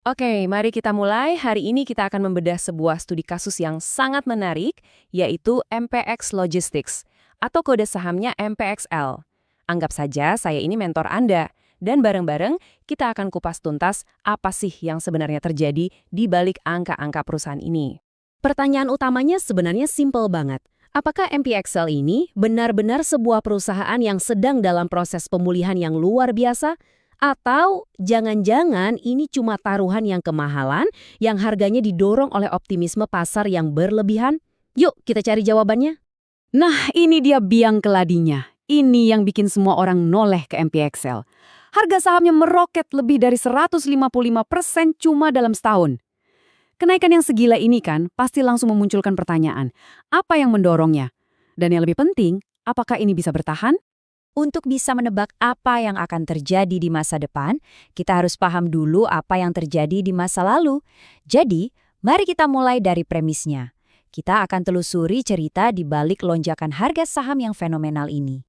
Oke, mari kita mulai. Hari ini kita akan membedah sebuah studi kasus yang sangat menarik, yaitu MPX Logistics, atau kode sahamnya MPXL. Anggap saja saya ini mentor Anda, dan bareng-bareng kita akan kupas tuntas apa sih yang sebenarnya terjadi di balik angka-angka perusahaan ini. Pertanyaan utamanya sebenarnya simpel banget. Apakah MPXL ini benar-benar sebuah perusahaan yang sedang dalam proses pemulihan yang luar biasa? Atau jangan-jangan ini cuma taruhan yang kemahalan yang harganya didorong oleh optimisme pasar yang berlebihan? Yuk kita cari jawabannya. Nah, ini dia biang keladinya. Ini yang bikin semua orang noleh ke MPXL. Harga sahamnya meroket lebih dari 155% cuma dalam setahun. Kenaikan yang segila ini kan pasti langsung memunculkan pertanyaan, apa yang mendorongnya? Dan yang lebih penting, apakah ini bisa bertahan? Untuk bisa menebak apa yang akan terjadi di masa depan, kita harus paham dulu apa yang terjadi di masa lalu. Jadi, mari kita mulai dari premisnya. Kita akan telusuri cerita di balik lonjakan harga saham yang fenomenal ini.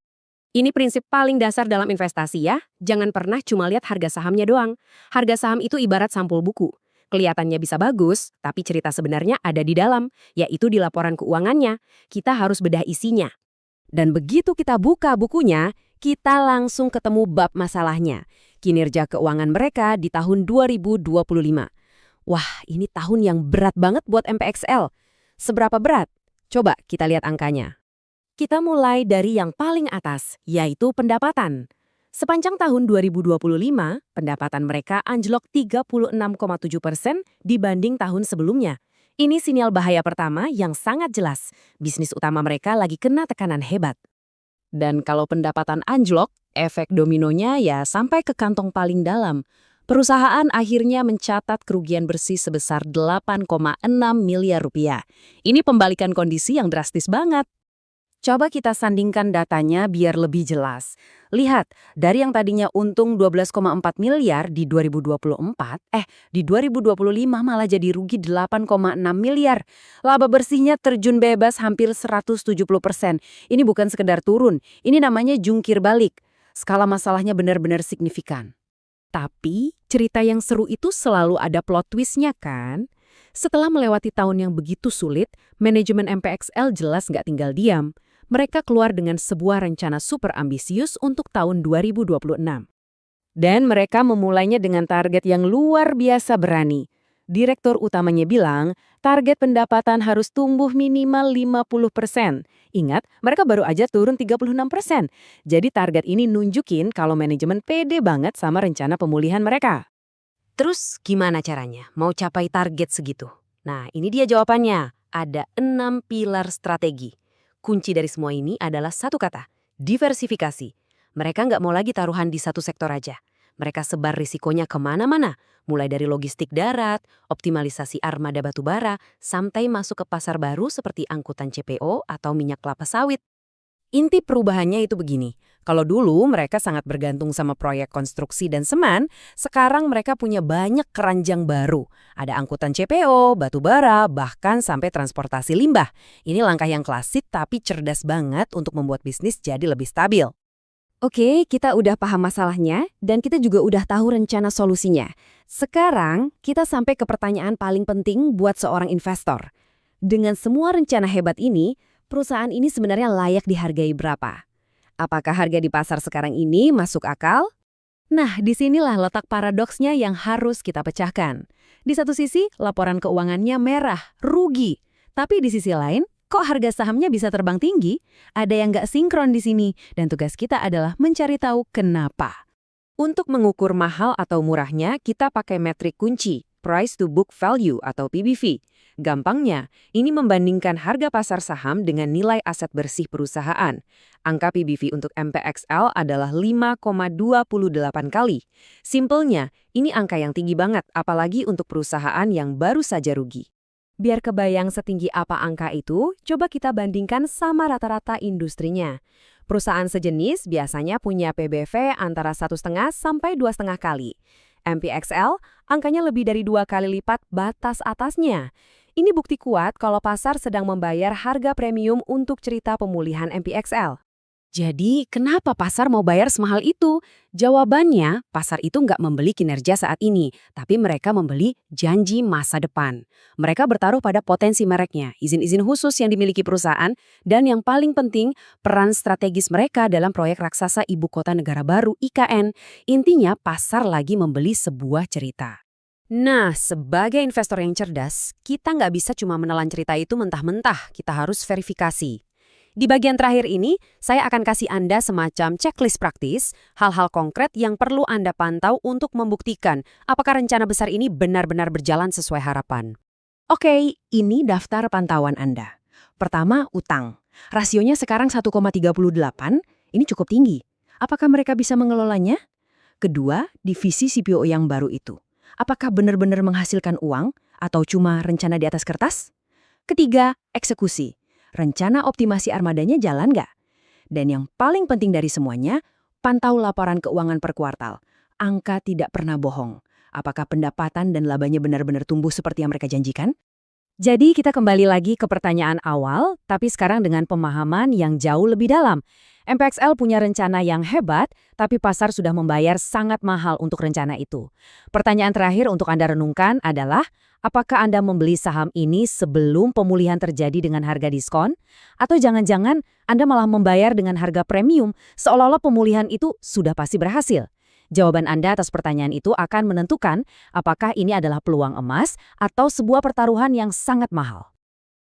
Ini prinsip paling dasar dalam investasi ya. Jangan pernah cuma lihat harga sahamnya doang. Harga saham itu ibarat sampul buku. Kelihatannya bisa bagus, tapi cerita sebenarnya ada di dalam, yaitu di laporan keuangannya. Kita harus bedah isinya. Dan begitu kita buka bukunya, kita langsung ketemu bab masalahnya. Kinerja keuangan mereka di tahun 2025. Wah, ini tahun yang berat banget buat MPXL. Seberapa berat? Coba kita lihat angkanya. Kita mulai dari yang paling atas, yaitu pendapatan. Sepanjang tahun 2025, pendapatan mereka anjlok 36,7% dibanding tahun sebelumnya. Ini sinyal bahaya pertama yang sangat jelas. Bisnis utama mereka lagi kena tekanan hebat. Dan kalau pendapatan anjlok, efek dominonya ya sampai ke kantong paling dalam. Perusahaan akhirnya mencatat kerugian bersih sebesar 8,6 miliar rupiah. Ini pembalikan kondisi yang drastis banget. Coba kita sandingkan datanya biar lebih jelas. Lihat, dari yang tadinya untung 12,4 miliar di 2024, di 2025 malah jadi rugi 8,6 miliar. Laba bersihnya terjun bebas hampir 170%. Ini bukan sekedar turun, ini namanya jungkir balik. Skala masalahnya benar-benar signifikan. Tapi, cerita yang seru itu selalu ada plot twist-nya kan? Setelah melewati tahun yang begitu sulit, manajemen MPXL jelas nggak tinggal diam. Mereka keluar dengan sebuah rencana super ambisius untuk tahun 2026. Dan mereka memulainya dengan target yang luar biasa berani. Direktur utamanya bilang, target pendapatan harus tumbuh minimal 50%. Ingat, mereka baru aja turun 36%. Jadi target ini nunjukin kalau manajemen pede banget sama rencana pemulihan mereka. Terus gimana caranya? Mau capai target segitu? Nah, ini dia jawabannya. Ada 6 pilar strategi. Kunci dari semua ini adalah satu kata, diversifikasi. Mereka nggak mau lagi taruhan di satu sektor aja. Mereka sebar risikonya kemana-mana, mulai dari logistik darat, optimalisasi armada batubara, sampai masuk ke pasar baru seperti angkutan CPO atau minyak kelapa sawit. Inti perubahannya itu begini, kalau dulu mereka sangat bergantung sama proyek konstruksi dan semen, sekarang mereka punya banyak keranjang baru. Ada angkutan CPO, batubara, bahkan sampai transportasi limbah. Ini langkah yang klasik tapi cerdas banget untuk membuat bisnis jadi lebih stabil. Oke, kita udah paham masalahnya dan kita juga udah tahu rencana solusinya. Sekarang kita sampai ke pertanyaan paling penting buat seorang investor. Dengan semua rencana hebat ini, perusahaan ini sebenarnya layak dihargai berapa? Apakah harga di pasar sekarang ini masuk akal? Nah, disinilah letak paradoksnya yang harus kita pecahkan. Di satu sisi, laporan keuangannya merah, rugi. Tapi di sisi lain, kok harga sahamnya bisa terbang tinggi? Ada yang nggak sinkron di sini, dan tugas kita adalah mencari tahu kenapa. Untuk mengukur mahal atau murahnya, kita pakai metrik kunci, Price to Book Value atau PBV. Gampangnya, ini membandingkan harga pasar saham dengan nilai aset bersih perusahaan. Angka PBV untuk MPXL adalah 5,28 kali. Simpelnya, ini angka yang tinggi banget, apalagi untuk perusahaan yang baru saja rugi. Biar kebayang setinggi apa angka itu, coba kita bandingkan sama rata-rata industrinya. Perusahaan sejenis biasanya punya PBV antara 1,5 sampai 2,5 kali. MPXL, angkanya lebih dari 2 kali lipat batas atasnya. Ini bukti kuat kalau pasar sedang membayar harga premium untuk cerita pemulihan MPXL. Jadi, kenapa pasar mau bayar semahal itu? Jawabannya, pasar itu nggak membeli kinerja saat ini, tapi mereka membeli janji masa depan. Mereka bertaruh pada potensi mereknya, izin-izin khusus yang dimiliki perusahaan, dan yang paling penting, peran strategis mereka dalam proyek raksasa Ibu Kota Negara Baru IKN. Intinya, pasar lagi membeli sebuah cerita. Nah, sebagai investor yang cerdas, kita nggak bisa cuma menelan cerita itu mentah-mentah, kita harus verifikasi. Di bagian terakhir ini, saya akan kasih Anda semacam checklist praktis, hal-hal konkret yang perlu Anda pantau untuk membuktikan apakah rencana besar ini benar-benar berjalan sesuai harapan. Oke, ini daftar pantauan Anda. Pertama, utang. Rasionya sekarang 1,38, ini cukup tinggi. Apakah mereka bisa mengelolanya? Kedua, divisi CPO yang baru itu. Apakah benar-benar menghasilkan uang atau cuma rencana di atas kertas? Ketiga, eksekusi. Rencana optimasi armadanya jalan nggak? Dan yang paling penting dari semuanya, pantau laporan keuangan per kuartal. Angka tidak pernah bohong. Apakah pendapatan dan labanya benar-benar tumbuh seperti yang mereka janjikan? Jadi kita kembali lagi ke pertanyaan awal, tapi sekarang dengan pemahaman yang jauh lebih dalam. MPXL punya rencana yang hebat, tapi pasar sudah membayar sangat mahal untuk rencana itu. Pertanyaan terakhir untuk Anda renungkan adalah, apakah Anda membeli saham ini sebelum pemulihan terjadi dengan harga diskon? Atau jangan-jangan Anda malah membayar dengan harga premium, seolah-olah pemulihan itu sudah pasti berhasil? Jawaban Anda atas pertanyaan itu akan menentukan apakah ini adalah peluang emas atau sebuah pertaruhan yang sangat mahal.